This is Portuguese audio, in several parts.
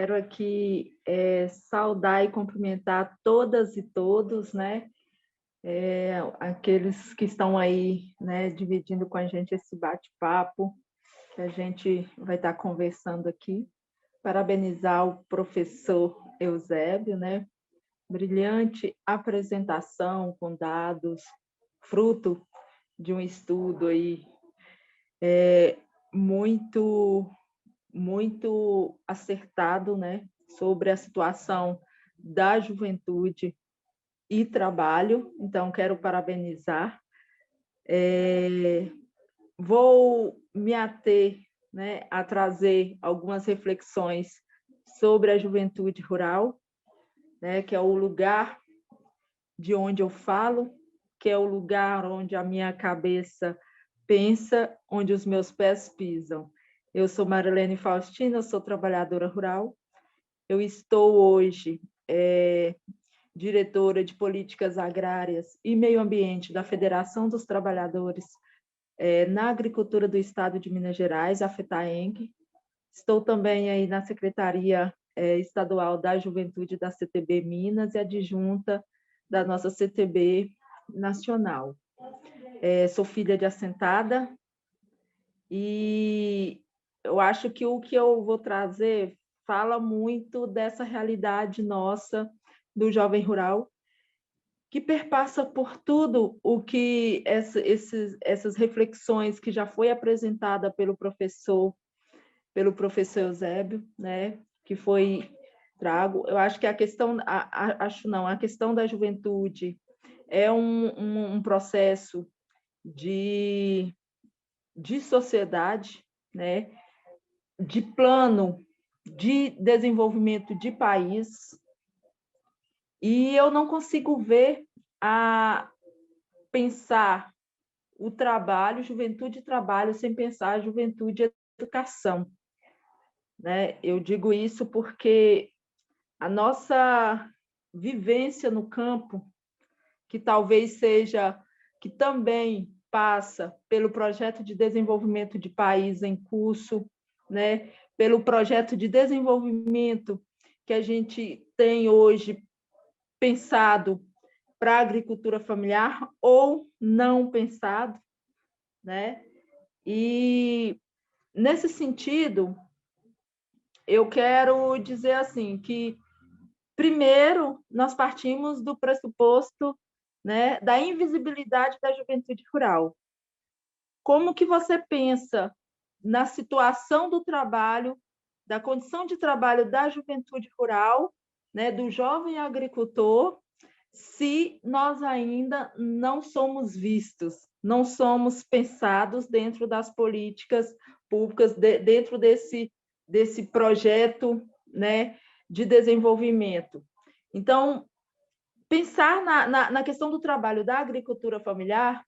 quero aqui saudar e cumprimentar todas e todos, né? Aqueles que estão aí, né, dividindo com a gente esse bate-papo, que a gente vai estar conversando aqui. Parabenizar o professor Eusébio, né? Brilhante apresentação com dados, fruto de um estudo aí muito muito acertado, né, sobre a situação da juventude e trabalho. Então, quero parabenizar. Vou me ater, né, a trazer algumas reflexões sobre a juventude rural, né, que é o lugar de onde eu falo, que é o lugar onde a minha cabeça pensa, onde os meus pés pisam. Eu sou Marilene Faustina, eu sou trabalhadora rural. Eu estou hoje diretora de Políticas Agrárias e Meio Ambiente da Federação dos Trabalhadores na Agricultura do Estado de Minas Gerais, a FETAENG. Estou também aí na Secretaria Estadual da Juventude da CTB Minas e adjunta da nossa CTB nacional. Sou filha de assentada e eu acho que o que eu vou trazer fala muito dessa realidade nossa do jovem rural, que perpassa por tudo o que essas reflexões que já foi apresentada pelo professor Eusébio, né, que foi trago. Eu acho que a questão da juventude é um processo de sociedade, né, de plano de desenvolvimento de país, e eu não consigo pensar o trabalho, juventude e trabalho, sem pensar a juventude e educação, né? Eu digo isso porque a nossa vivência no campo, que talvez seja, que também passa pelo projeto de desenvolvimento de país em curso, né? Pelo projeto de desenvolvimento que a gente tem hoje pensado para a agricultura familiar ou não pensado, né? E nesse sentido, eu quero dizer assim que primeiro nós partimos do pressuposto, né, da invisibilidade da juventude rural. Como que você pensa na situação do trabalho, da condição de trabalho da juventude rural, né, do jovem agricultor, se nós ainda não somos vistos, não somos pensados dentro das políticas públicas, dentro desse projeto, né, de desenvolvimento? Então, pensar na questão do trabalho da agricultura familiar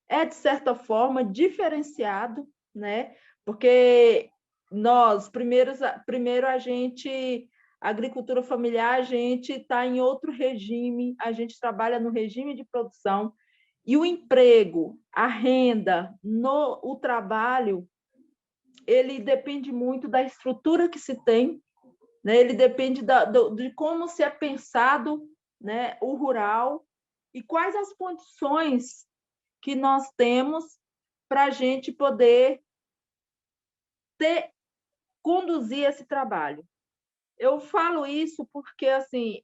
é, de certa forma, diferenciado, né? Porque nós, primeiro a agricultura familiar, a gente está em outro regime, a gente trabalha no regime de produção, e o emprego, a renda, o trabalho, ele depende muito da estrutura que se tem, né? Ele depende de como se é pensado, né, o rural e quais as condições que nós temos para a gente poder conduzir esse trabalho. Eu falo isso porque assim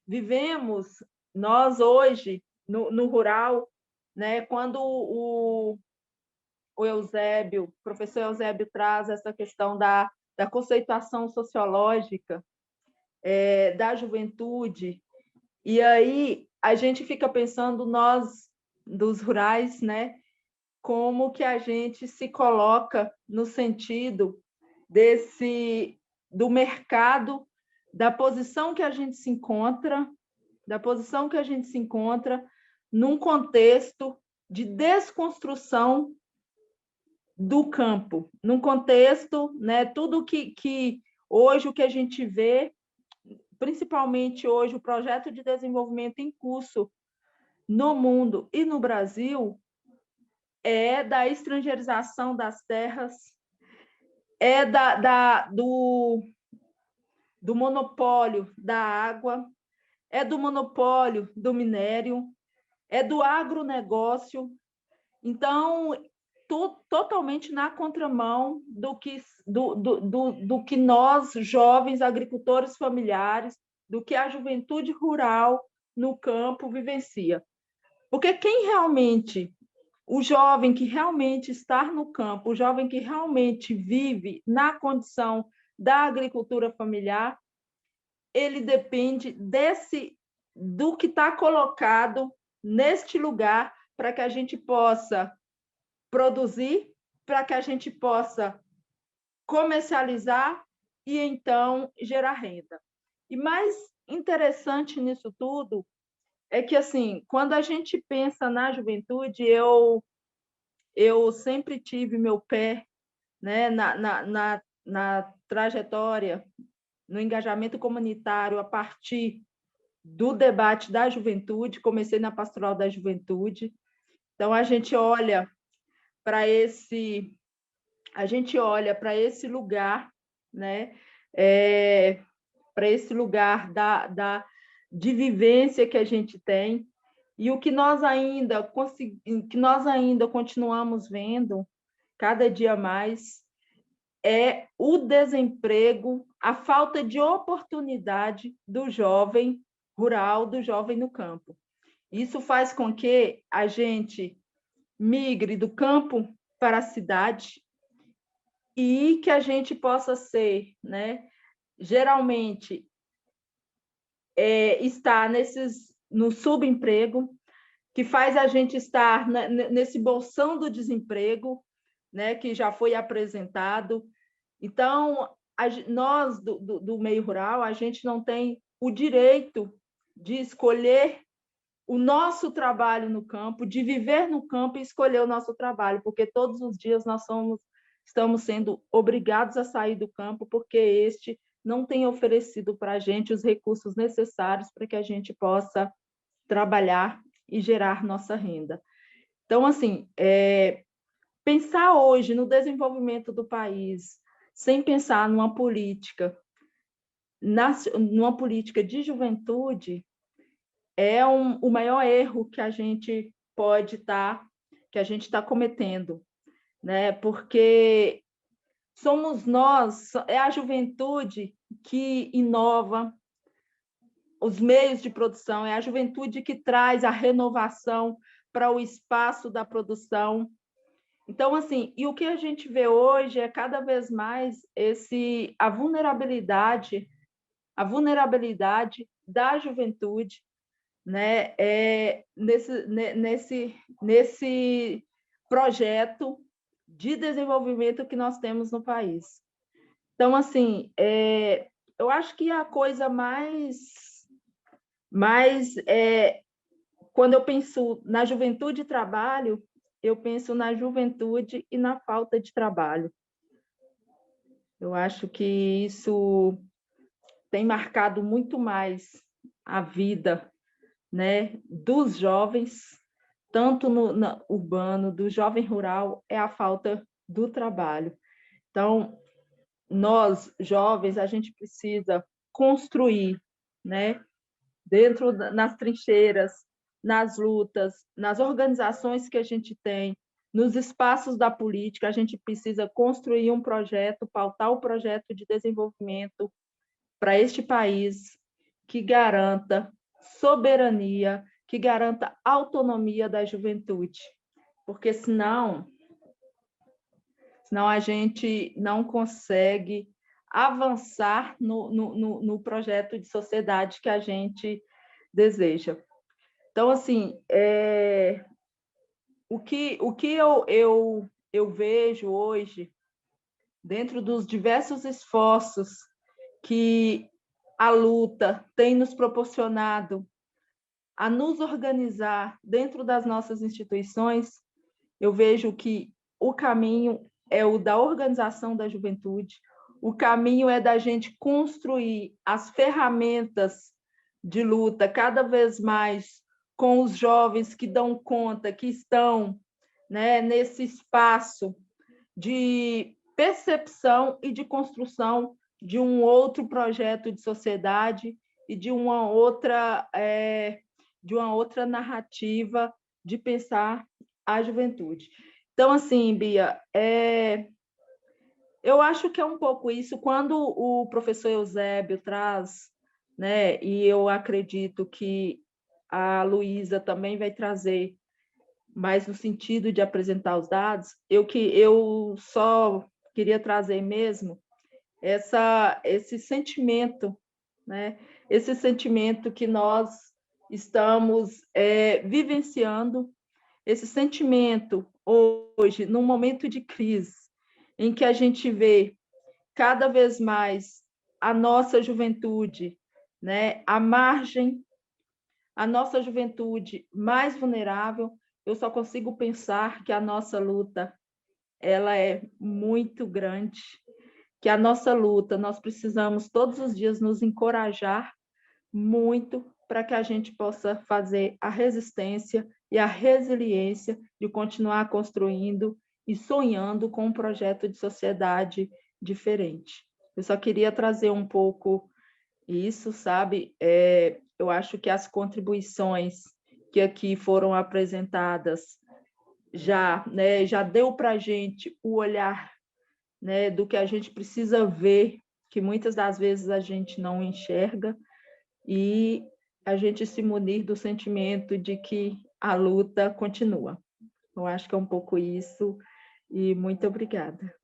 vivemos nós hoje no rural, né? Quando o professor Eusébio traz essa questão da conceituação sociológica da juventude, e aí a gente fica pensando, nós dos rurais, né? Como que a gente se coloca no sentido do mercado, da posição que a gente se encontra, num contexto de desconstrução do campo, num contexto, né, tudo que hoje o que a gente vê, principalmente hoje o projeto de desenvolvimento em curso no mundo e no Brasil, é da estrangeirização das terras, é do monopólio da água, é do monopólio do minério, é do agronegócio. Então, totalmente na contramão do que nós, jovens agricultores familiares, do que a juventude rural no campo vivencia. Porque o jovem que realmente está no campo, o jovem que realmente vive na condição da agricultura familiar, ele depende do que está colocado neste lugar para que a gente possa produzir, para que a gente possa comercializar e então gerar renda. E mais interessante nisso tudo é que, assim, quando a gente pensa na juventude, eu sempre tive meu pé, né, na trajetória, no engajamento comunitário a partir do debate da juventude, comecei na Pastoral da Juventude. Então, a gente olha para esse lugar, né? Para esse lugar de vivência que a gente tem, e o que nós ainda continuamos vendo cada dia mais é o desemprego, a falta de oportunidade do jovem rural, do jovem no campo. Isso faz com que a gente migre do campo para a cidade e que a gente possa ser, né, geralmente, estar no subemprego, que faz a gente estar nesse bolsão do desemprego, né, que já foi apresentado. Então, nós do meio rural, a gente não tem o direito de escolher o nosso trabalho no campo, de viver no campo e escolher o nosso trabalho, porque todos os dias estamos sendo obrigados a sair do campo, porque este não tem oferecido para a gente os recursos necessários para que a gente possa trabalhar e gerar nossa renda. Então, assim, pensar hoje no desenvolvimento do país, sem pensar numa política de juventude, é o maior erro que a gente que a gente está cometendo, né? Porque somos nós, é a juventude que inova os meios de produção, é a juventude que traz a renovação para o espaço da produção. Então, assim, e o que a gente vê hoje é cada vez mais a vulnerabilidade da juventude, né, nesse projeto de desenvolvimento que nós temos no país. Então, assim, eu acho que a coisa quando eu penso na juventude e trabalho, eu penso na juventude e na falta de trabalho. Eu acho que isso tem marcado muito mais a vida, né, dos jovens, tanto no urbano, do jovem rural, é a falta do trabalho. Então, nós, jovens, a gente precisa construir, né, nas trincheiras, nas lutas, nas organizações que a gente tem, nos espaços da política, a gente precisa construir um projeto, pautar o projeto de desenvolvimento para este país que garanta soberania, que garanta autonomia da juventude, porque senão a gente não consegue avançar no projeto de sociedade que a gente deseja. Então, assim, o que eu vejo hoje, dentro dos diversos esforços que a luta tem nos proporcionado a nos organizar dentro das nossas instituições, eu vejo que o caminho é o da organização da juventude, o caminho é da gente construir as ferramentas de luta cada vez mais com os jovens que dão conta, que estão, né, nesse espaço de percepção e de construção de um outro projeto de sociedade e de uma outra narrativa de pensar a juventude. Então, assim, Bia, eu acho que é um pouco isso. Quando o professor Eusébio traz, né, e eu acredito que a Luísa também vai trazer, mas no sentido de apresentar os dados, eu só queria trazer mesmo esse sentimento, né? Esse sentimento que nós estamos vivenciando, esse sentimento hoje, num momento de crise, em que a gente vê cada vez mais a nossa juventude, né, à margem, a nossa juventude mais vulnerável. Eu só consigo pensar que a nossa luta ela é muito grande, que a nossa luta, nós precisamos todos os dias nos encorajar muito para que a gente possa fazer a resistência e a resiliência de continuar construindo e sonhando com um projeto de sociedade diferente. Eu só queria trazer um pouco isso, sabe? Eu acho que as contribuições que aqui foram apresentadas já deu para a gente o olhar, né, do que a gente precisa ver, que muitas das vezes a gente não enxerga, e a gente se munir do sentimento de que a luta continua. Eu acho que é um pouco isso, e muito obrigada.